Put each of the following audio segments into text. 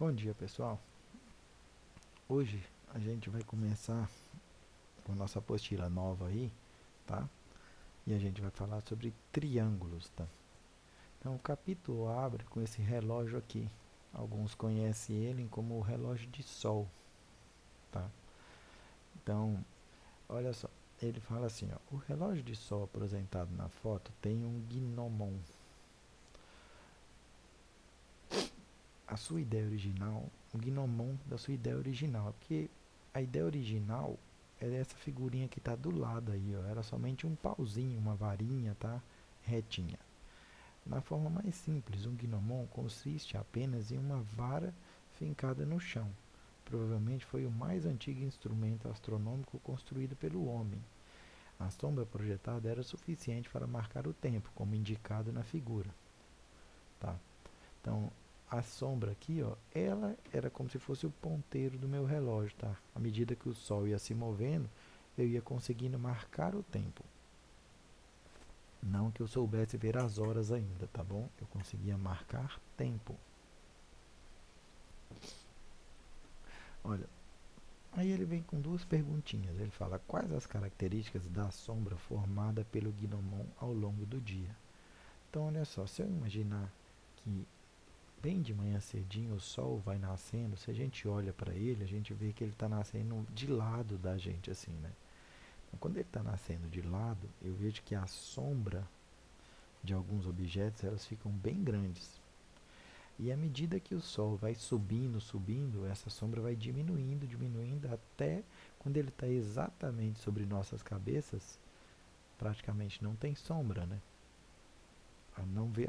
Bom dia, pessoal. Hoje a gente vai começar com a nossa apostila nova aí, tá? E a gente vai falar sobre triângulos, tá? Então, o capítulo abre com esse relógio aqui. Alguns conhecem ele como o relógio de sol, tá? Então, olha só. Ele fala assim, ó, o relógio de sol apresentado na foto tem um gnomon. A sua ideia original, o gnomon da sua ideia original, porque a ideia original é essa figurinha que está do lado aí, ó, era somente um pauzinho, uma varinha, tá? Retinha. Na forma mais simples, um gnomon consiste apenas em uma vara fincada no chão. Provavelmente foi o mais antigo instrumento astronômico construído pelo homem. A sombra projetada era suficiente para marcar o tempo, como indicado na figura, tá? Então, a sombra aqui, ó, ela era como se fosse o ponteiro do meu relógio, tá? À medida que o sol ia se movendo, eu ia conseguindo marcar o tempo. Não que eu soubesse ver as horas ainda, tá bom? Eu conseguia marcar tempo. Olha, aí ele vem com duas perguntinhas. Ele fala: quais as características da sombra formada pelo gnomon ao longo do dia? Então, olha só, se eu imaginar que bem de manhã cedinho o sol vai nascendo, se a gente olha para ele, a gente vê que ele está nascendo de lado da gente, assim, né? Então, quando ele está nascendo de lado, eu vejo que a sombra de alguns objetos elas ficam bem grandes. E à medida que o sol vai subindo, subindo, essa sombra vai diminuindo, diminuindo, até quando ele está exatamente sobre nossas cabeças, praticamente não tem sombra, né?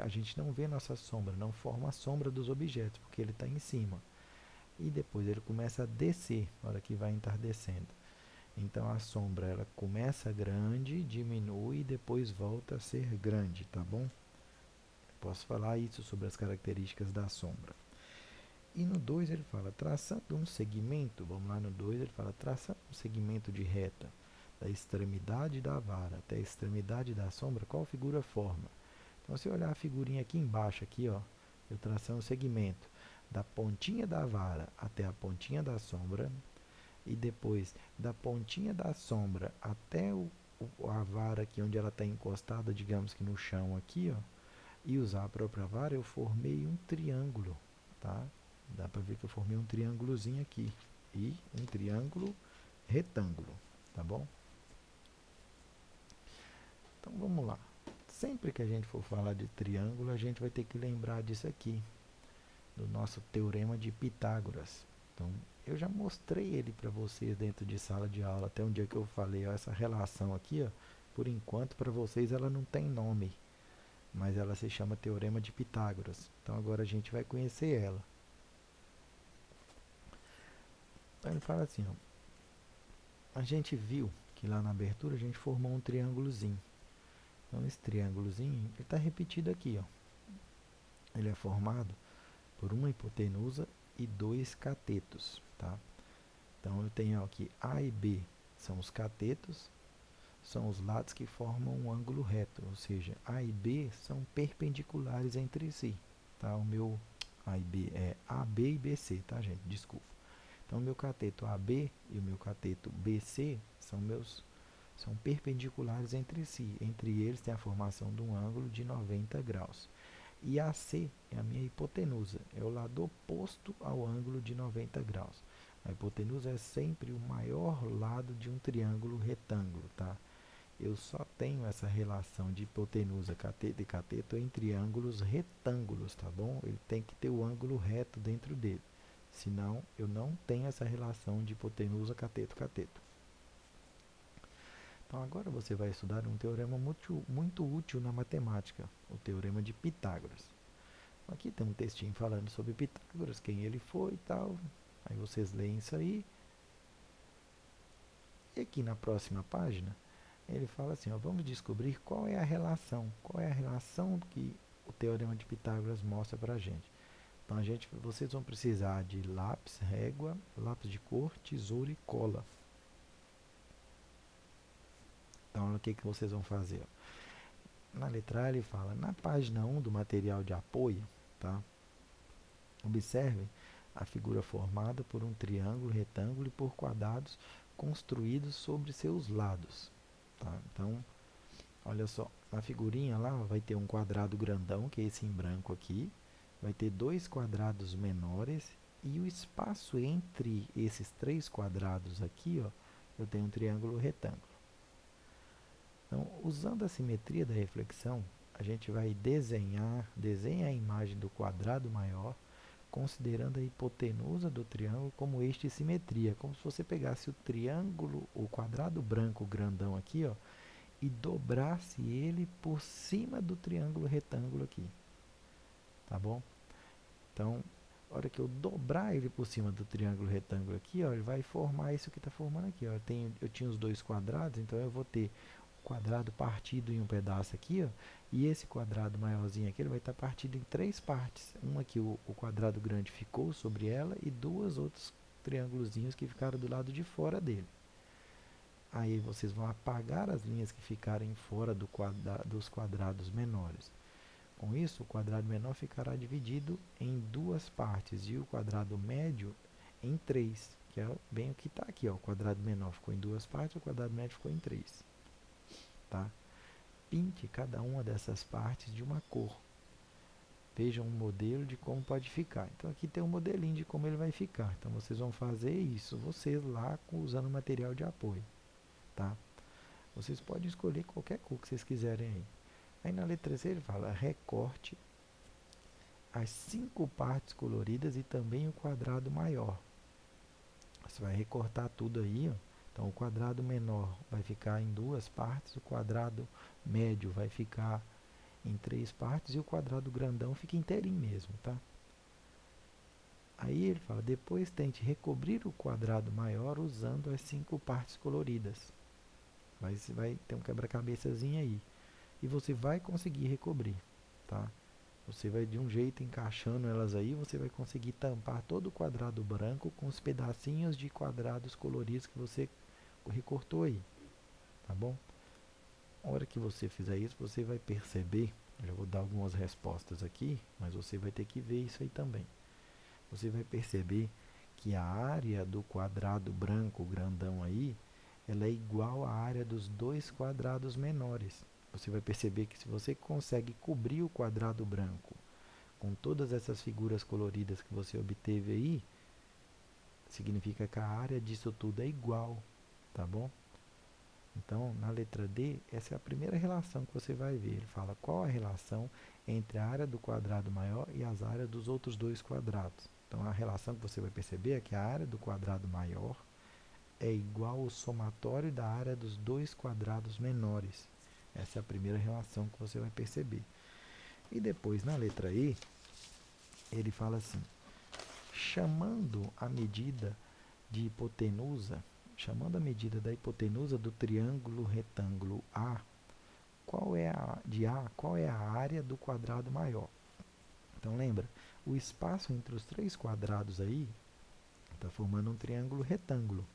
A gente não vê nossa sombra, não forma a sombra dos objetos, porque ele está em cima. E depois ele começa a descer, na hora que vai entardecendo. Então a sombra ela começa grande, diminui e depois volta a ser grande, tá bom? Posso falar isso sobre as características da sombra. E no 2 ele fala, traçando um segmento, vamos lá no 2 ele fala, traçando um segmento de reta da extremidade da vara até a extremidade da sombra, qual figura forma? Então se eu olhar a figurinha aqui embaixo, aqui, ó, eu tracei um segmento da pontinha da vara até a pontinha da sombra, e depois da pontinha da sombra até a vara aqui onde ela está encostada, digamos que no chão aqui, ó, e usar a própria vara, eu formei um triângulo, tá? Dá para ver que eu formei um triângulozinho aqui e um triângulo retângulo, tá bom? Então vamos lá. Sempre que a gente for falar de triângulo, a gente vai ter que lembrar disso aqui, do nosso teorema de Pitágoras. Então, eu já mostrei ele para vocês dentro de sala de aula, até um dia que eu falei, ó, essa relação aqui, ó, por enquanto para vocês ela não tem nome, mas ela se chama Teorema de Pitágoras. Então agora a gente vai conhecer ela. Então ele fala assim, ó, a gente viu que lá na abertura a gente formou um triângulozinho. Então esse triângulozinho está repetido aqui, ó. Ele é formado por uma hipotenusa e dois catetos, tá? Então eu tenho aqui A e B são os catetos, são os lados que formam um ângulo reto, ou seja, A e B são perpendiculares entre si, tá? O meu A e B é AB e BC, tá, gente? Desculpa. Então o meu cateto AB e o meu cateto BC são perpendiculares entre si. Entre eles tem a formação de um ângulo de 90 graus. E AC é a minha hipotenusa, é o lado oposto ao ângulo de 90 graus. A hipotenusa é sempre o maior lado de um triângulo retângulo, tá? Eu só tenho essa relação de hipotenusa, cateto e cateto em triângulos retângulos, tá bom? Ele tem que ter o ângulo reto dentro dele. Senão, eu não tenho essa relação de hipotenusa, cateto, cateto. Então, agora você vai estudar um teorema muito útil na matemática, o teorema de Pitágoras. Aqui tem um textinho falando sobre Pitágoras, quem ele foi e tal. Aí vocês leem isso aí. E aqui na próxima página, ele fala assim, ó, vamos descobrir qual é a relação que o teorema de Pitágoras mostra para a gente. Então, vocês vão precisar de lápis, régua, lápis de cor, tesoura e cola. Então, o que, que vocês vão fazer? Na letra A ele fala, na página 1 do material de apoio, tá? Observe a figura formada por um triângulo, retângulo e por quadrados construídos sobre seus lados. Tá? Então, olha só, na figurinha lá vai ter um quadrado grandão, que é esse em branco aqui, vai ter dois quadrados menores e o espaço entre esses três quadrados aqui, ó, eu tenho um triângulo retângulo. Então, usando a simetria da reflexão, a gente vai desenha a imagem do quadrado maior, considerando a hipotenusa do triângulo como eixo de simetria, como se você pegasse o triângulo, o quadrado branco grandão aqui, ó, e dobrasse ele por cima do triângulo retângulo aqui, tá bom? Então, a hora que eu dobrar ele por cima do triângulo retângulo aqui, ó, ele vai formar isso que está formando aqui, ó. Eu tinha os dois quadrados, então eu vou ter o quadrado partido em um pedaço aqui, ó, e esse quadrado maiorzinho aqui, ele vai estar partido em três partes. Uma que o quadrado grande ficou sobre ela e duas outros triângulozinhos que ficaram do lado de fora dele. Aí vocês vão apagar as linhas que ficarem fora dos quadrados menores. Com isso, o quadrado menor ficará dividido em duas partes e o quadrado médio em três, que é bem o que está aqui. Ó. O quadrado menor ficou em duas partes, o quadrado médio ficou em três. Tá? Pinte cada uma dessas partes de uma cor. Vejam um modelo de como pode ficar. Então aqui tem um modelinho de como ele vai ficar. Então vocês vão fazer isso, vocês lá usando material de apoio. Tá? Vocês podem escolher qualquer cor que vocês quiserem aí. Aí na letra C ele fala recorte as 5 partes coloridas e também o quadrado maior. Você vai recortar tudo aí, ó. Então o quadrado menor vai ficar em duas partes, o quadrado médio vai ficar em três partes e o quadrado grandão fica inteirinho mesmo, tá? Aí ele fala, depois tente recobrir o quadrado maior usando as 5 partes coloridas. Você vai ter um quebra-cabeçazinho aí. E você vai conseguir recobrir, tá? Você vai de um jeito encaixando elas aí, você vai conseguir tampar todo o quadrado branco com os pedacinhos de quadrados coloridos que você recortou aí, tá bom? A hora que você fizer isso, você vai perceber, eu já vou dar algumas respostas aqui, mas você vai ter que ver isso aí também. Você vai perceber que a área do quadrado branco grandão aí, ela é igual à área dos dois quadrados menores. Você vai perceber que se você consegue cobrir o quadrado branco com todas essas figuras coloridas que você obteve aí, significa que a área disso tudo é igual, tá bom? Então, na letra D, essa é a primeira relação que você vai ver. Ele fala qual a relação entre a área do quadrado maior e as áreas dos outros dois quadrados. Então, a relação que você vai perceber é que a área do quadrado maior é igual ao somatório da área dos dois quadrados menores. Essa é a primeira relação que você vai perceber. E depois, na letra E, ele fala assim, chamando a medida de hipotenusa, chamando a medida da hipotenusa do triângulo retângulo A, qual é a área do quadrado maior? Então lembra, o espaço entre os três quadrados aí está formando um triângulo retângulo,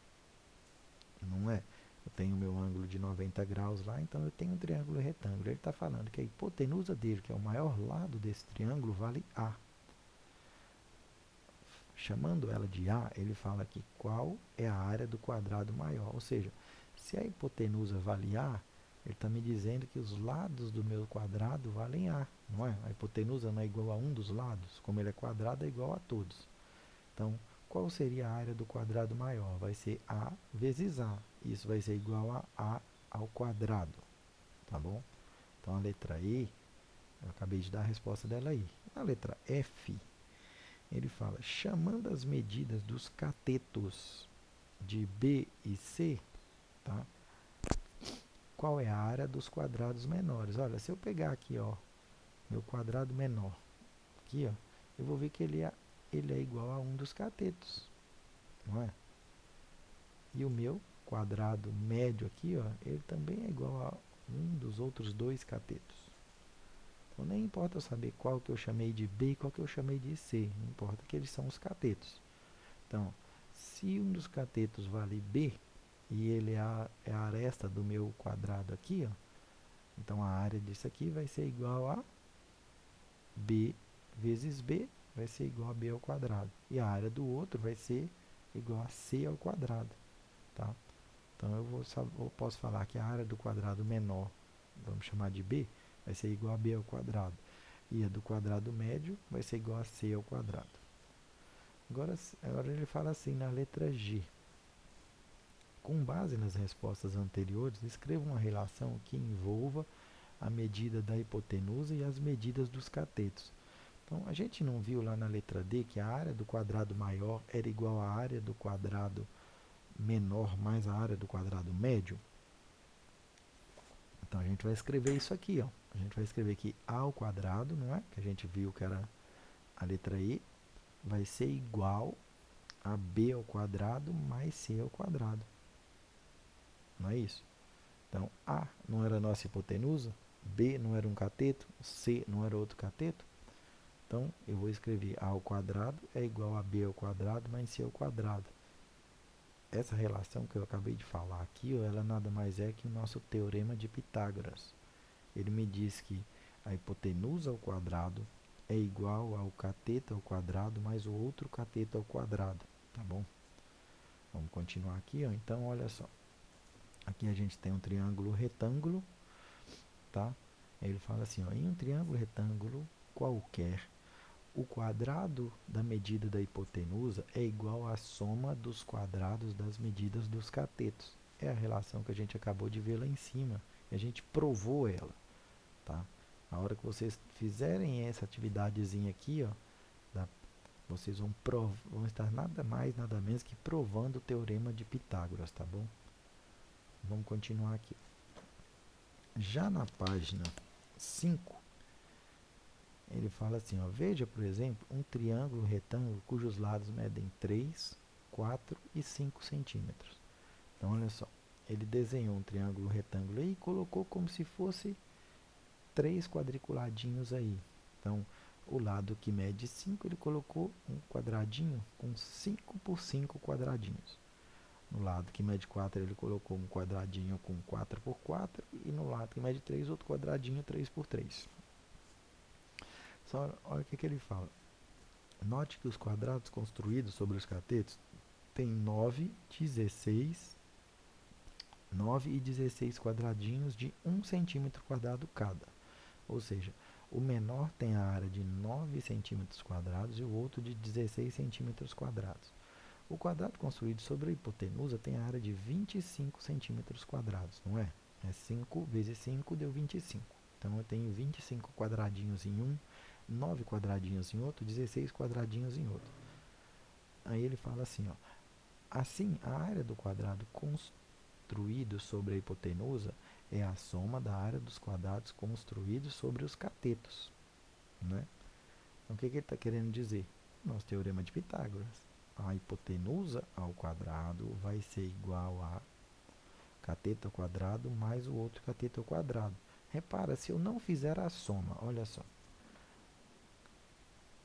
não é? Eu tenho meu ângulo de 90 graus lá, então eu tenho um triângulo retângulo. Ele está falando que a hipotenusa dele, que é o maior lado desse triângulo, vale A. Chamando ela de A, ele fala aqui qual é a área do quadrado maior. Ou seja, se a hipotenusa vale A, ele está me dizendo que os lados do meu quadrado valem A, não é? A hipotenusa não é igual a um dos lados, como ele é quadrado, é igual a todos. Então, qual seria a área do quadrado maior? Vai ser A vezes A. Isso vai ser igual a ao quadrado, tá bom? Então, a letra E, eu acabei de dar a resposta dela aí. Na letra F, ele fala, chamando as medidas dos catetos de B e C, tá? Qual é a área dos quadrados menores? Olha, se eu pegar aqui, ó, meu quadrado menor, aqui, ó, eu vou ver que ele é igual a um dos catetos, não é? E o meu quadrado médio aqui, ó, ele também é igual a um dos outros dois catetos. Então nem importa eu saber qual que eu chamei de B e qual que eu chamei de C, não importa que eles são os catetos. Então, se um dos catetos vale B e ele é a aresta do meu quadrado aqui, ó, então a área disso aqui vai ser igual a B vezes B vai ser igual a b ao quadrado. E a área do outro vai ser igual a c ao quadrado, tá? Então, eu posso falar que a área do quadrado menor, vamos chamar de b, vai ser igual a b ao quadrado. E a do quadrado médio vai ser igual a c ao quadrado. Agora ele fala assim na letra G. Com base nas respostas anteriores, escreva uma relação que envolva a medida da hipotenusa e as medidas dos catetos. Então, a gente não viu lá na letra D que a área do quadrado maior era igual à área do quadrado menor mais a área do quadrado médio? Então, a gente vai escrever isso aqui, ó. A gente vai escrever que A ao quadrado, não é? Que a gente viu que era a letra E, vai ser igual a B ao quadrado mais C ao quadrado. Não é isso? Então, A não era a nossa hipotenusa, B não era um cateto, C não era outro cateto. Então, eu vou escrever A ao quadrado é igual a B ao quadrado mais C ao quadrado. Essa relação que eu acabei de falar aqui, ela nada mais é que o nosso teorema de Pitágoras. Ele me diz que a hipotenusa ao quadrado é igual ao cateto ao quadrado mais o outro cateto ao quadrado, tá bom? Vamos continuar aqui, ó. Então, olha só. Aqui a gente tem um triângulo retângulo, tá? Ele fala assim, ó, em um triângulo retângulo qualquer, o quadrado da medida da hipotenusa é igual à soma dos quadrados das medidas dos catetos. É a relação que a gente acabou de ver lá em cima. E a gente provou ela, tá? A hora que vocês fizerem essa atividadezinha aqui, ó, vocês vão estar nada mais, nada menos que provando o teorema de Pitágoras, tá bom? Vamos continuar aqui. Já na página 5, ele fala assim, ó, veja, por exemplo, um triângulo retângulo cujos lados medem 3, 4 e 5 centímetros. Então, olha só, ele desenhou um triângulo retângulo aí e colocou como se fosse 3 quadriculadinhos aí. Então, o lado que mede 5, ele colocou um quadradinho com 5 por 5 quadradinhos. No lado que mede 4, ele colocou um quadradinho com 4 por 4. E no lado que mede 3, outro quadradinho 3 por 3. Só olha o que ele fala. Note que os quadrados construídos sobre os catetos têm 9 e 16 quadradinhos de 1 centímetro quadrado cada. Ou seja, o menor tem a área de 9 centímetros quadrados e o outro de 16 centímetros quadrados. O quadrado construído sobre a hipotenusa tem a área de 25 centímetros quadrados, não é? 5 vezes 5 deu 25. Então, eu tenho 25 quadradinhos em um, 9 quadradinhos em outro, 16 quadradinhos em outro. Aí ele fala assim, ó, assim, a área do quadrado construído sobre a hipotenusa é a soma da área dos quadrados construídos sobre os catetos, né? Então, o que ele está querendo dizer? Nosso teorema de Pitágoras. A hipotenusa ao quadrado vai ser igual a cateto ao quadrado mais o outro cateto ao quadrado. Repara, se eu não fizer a soma, olha só.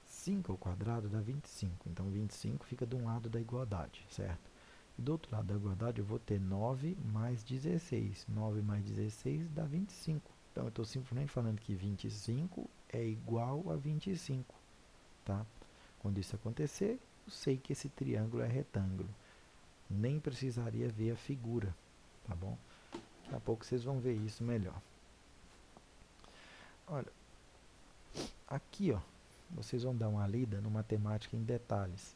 5 ao quadrado dá 25. Então, 25 fica de um lado da igualdade, certo? E do outro lado da igualdade, eu vou ter 9 mais 16. 9 mais 16 dá 25. Então, eu estou simplesmente falando que 25 é igual a 25, tá? Quando isso acontecer, eu sei que esse triângulo é retângulo. Nem precisaria ver a figura, tá bom? Daqui a pouco vocês vão ver isso melhor. Olha, aqui, ó, vocês vão dar uma lida no matemática em detalhes.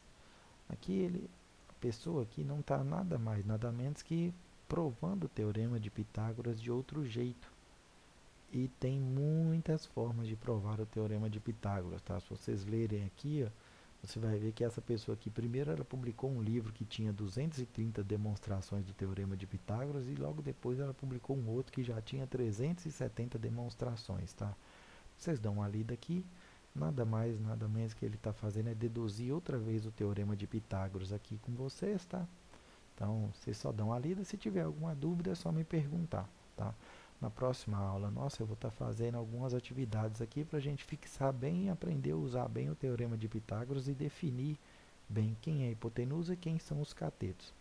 Aqui a pessoa aqui não está nada mais, nada menos que provando o teorema de Pitágoras de outro jeito. E tem muitas formas de provar o teorema de Pitágoras, tá? Se vocês lerem aqui, ó, você vai ver que essa pessoa aqui, primeiro ela publicou um livro que tinha 230 demonstrações do teorema de Pitágoras e logo depois ela publicou um outro que já tinha 370 demonstrações, tá? Vocês dão uma lida aqui, nada mais, nada menos que ele está fazendo é deduzir outra vez o teorema de Pitágoras aqui com vocês, tá? Então, vocês só dão uma lida, se tiver alguma dúvida é só me perguntar, tá? Na próxima aula nossa eu vou estar fazendo algumas atividades aqui para a gente fixar bem e aprender a usar bem o teorema de Pitágoras e definir bem quem é a hipotenusa e quem são os catetos.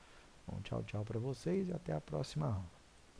Bom, tchau, tchau para vocês e até a próxima aula.